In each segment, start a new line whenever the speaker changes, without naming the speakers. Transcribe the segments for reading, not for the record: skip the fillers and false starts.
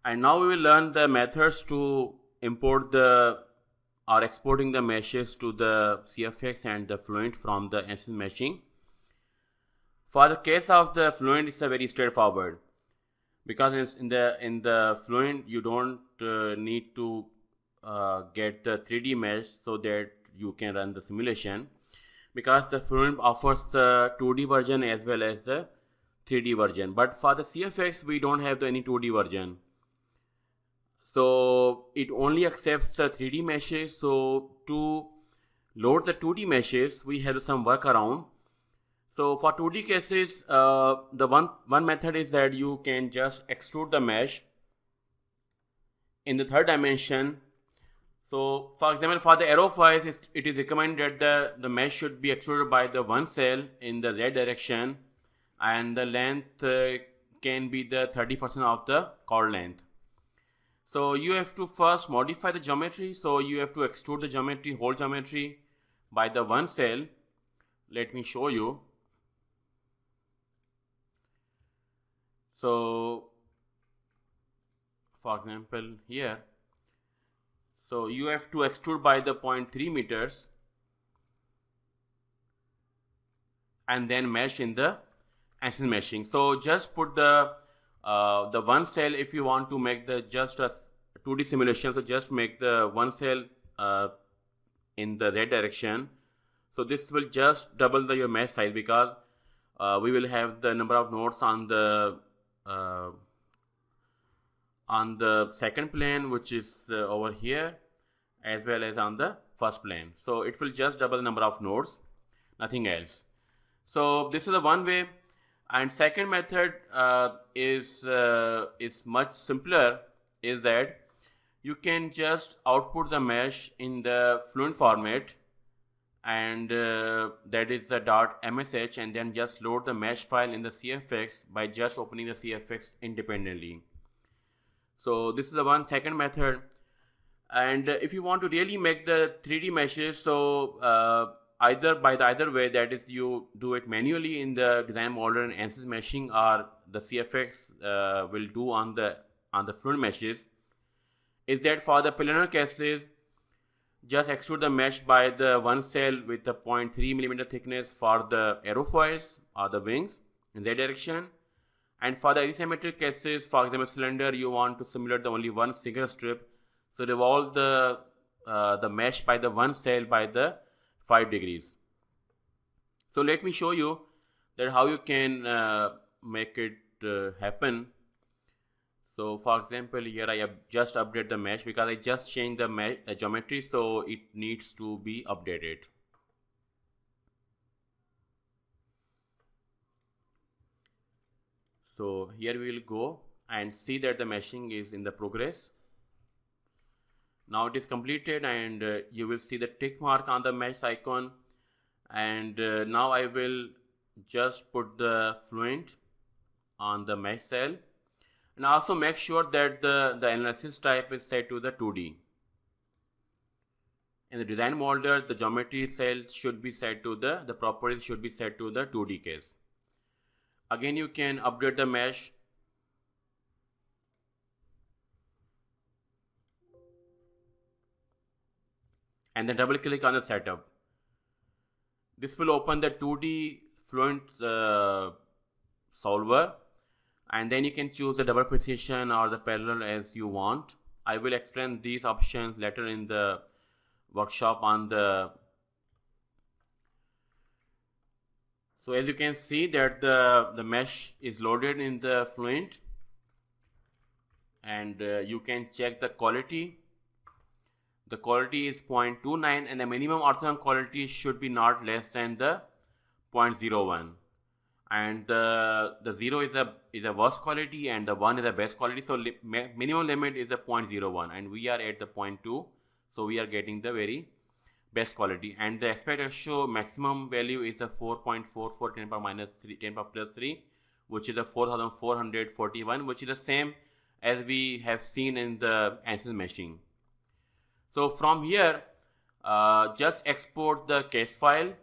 And now we will learn the methods to import the or exporting the meshes to the CFX and the Fluent from the Ansys meshing. For the case of the Fluent, it's a very straightforward, because in the Fluent you don't need to get the 3D mesh so that you can run the simulation, because the Fluent offers the 2D version as well as the 3D version. But for the CFX we don't have any 2D version, so it only accepts the 3D meshes. So to load the 2D meshes we have some workaround. So for 2D cases, the one method is that you can just extrude the mesh in the third dimension. So for example, for the aerofoils, it is recommended that the mesh should be extruded by the one cell in the Z direction, and the length can be the 30% of the chord length. So you have to first modify the geometry. So you have to extrude the geometry, whole geometry, by the one cell. Let me show you. So for example here, so you have to extrude by the 0.3 meters and then mesh in the Ansys meshing. So just put the one cell. If you want to make the just a 2D simulation, so just make the one cell in the Z direction. So this will just double your mesh size, because we will have the number of nodes on the second plane, which is over here, as well as on the first plane. So it will just double the number of nodes, nothing else. So this is the one way. And second method is much simpler, is that you can just output the mesh in the Fluent format, and that is the .msh, and then just load the mesh file in the CFX by just opening the CFX independently. So this is the second method. And if you want to really make the 3D meshes, so either way, that is, you do it manually in the design model and Ansys meshing, or the CFX will do on the Fluent meshes, is that for the planar cases, just extrude the mesh by the one cell with the 0.3 millimeter thickness for the aerofoils or the wings in Z direction. And for the asymmetric cases, for example cylinder, you want to simulate the only one single strip, so revolve the mesh by the one cell by the 5 degrees. So let me show you that how you can make it happen. So for example, here I have just updated the mesh, because I just changed the mesh geometry, so it needs to be updated. So here we will go and see that the meshing is in the progress. Now it is completed, and you will see the tick mark on the mesh icon. And now I will just put the Fluent on the mesh cell, and also make sure that the analysis type is set to the 2D. In the design model, the geometry cell should be set to the properties should be set to the 2D case. Again, you can update the mesh. And then double click on the setup. This will open the 2D Fluent solver, and then you can choose the double precision or the parallel as you want. I will explain these options later in the workshop on the. So as you can see that the mesh is loaded in the Fluent, and you can check the quality. The quality is 0.29, and the minimum orthogonal quality should be not less than the 0.01. And the 0 is a worst quality, and the 1 is the best quality. So minimum limit is a 0.01, and we are at the 0.2, so we are getting the very best quality. And the aspect ratio maximum value is a 4.44 10 power minus 3 10 power plus 3, which is a 4441, which is the same as we have seen in the Ansys meshing. So from here, just export the case file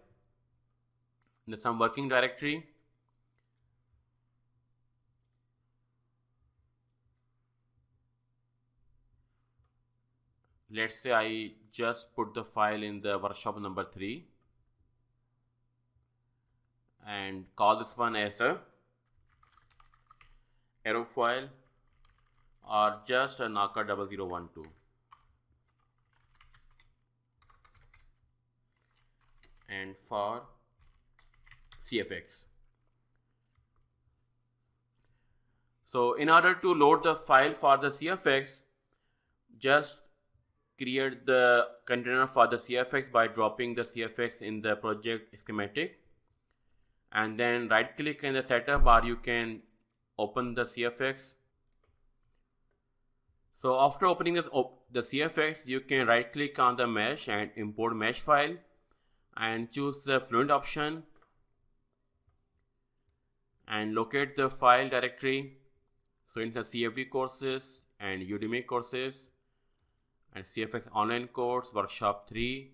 in some working directory. let's say I just put the file in the workshop number 3 and call this one as a arrow file or just a Naka 0012. And for CFX. So in order to load the file for the CFX, just create the container for the CFX by dropping the CFX in the project schematic, and then right click in the setup, or you can open the CFX. So after opening this the CFX, you can right click on the mesh and import mesh file and choose the Fluent option and locate the file directory. So in the CFD courses and Udemy courses and CFX online course workshop 3.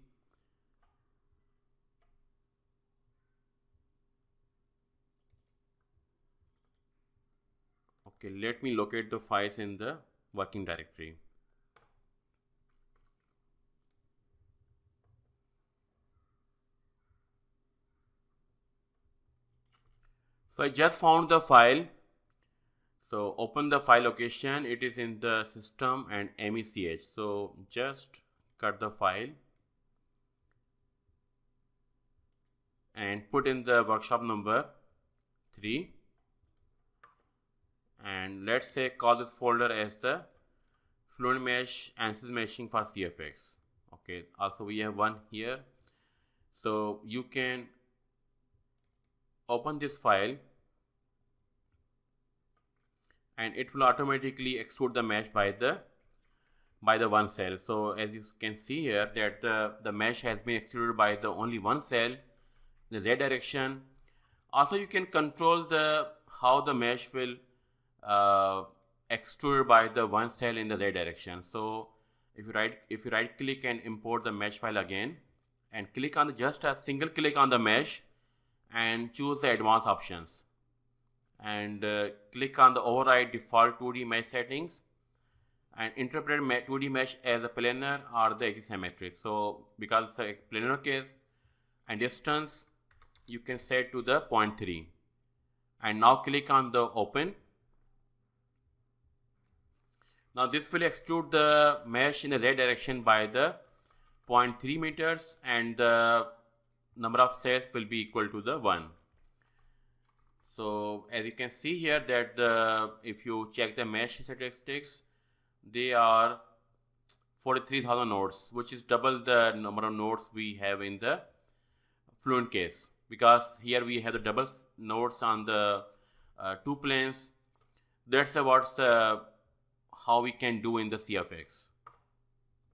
Okay, let me locate the files in the working directory. So I just found the file. So open the file location. It is in the system and MECH. So just cut the file and put in the workshop number 3. And let's say call this folder as the Fluent Mesh Ansys meshing for CFX. Okay, also we have one here. So you can open this file and it will automatically extrude the mesh by the one cell. So as you can see here that the mesh has been extruded by the only one cell in the Z direction. Also you can control how the mesh will extrude by the one cell in the Z direction. So if you right click and import the mesh file again and click on just a single click on the mesh and choose the advanced options and click on the override default 2D mesh settings and interpret 2D mesh as a planar or the axisymmetric. So because it's a planar case and distance, you can set to the 0.3 and now click on the open. Now this will extrude the mesh in the Z direction by the 0.3 meters and the number of cells will be equal to the 1. So as you can see here that if you check the mesh statistics, they are 43,000 nodes, which is double the number of nodes we have in the Fluent case, because here we have the double nodes on the 2 planes. That's about how we can do in the CFX.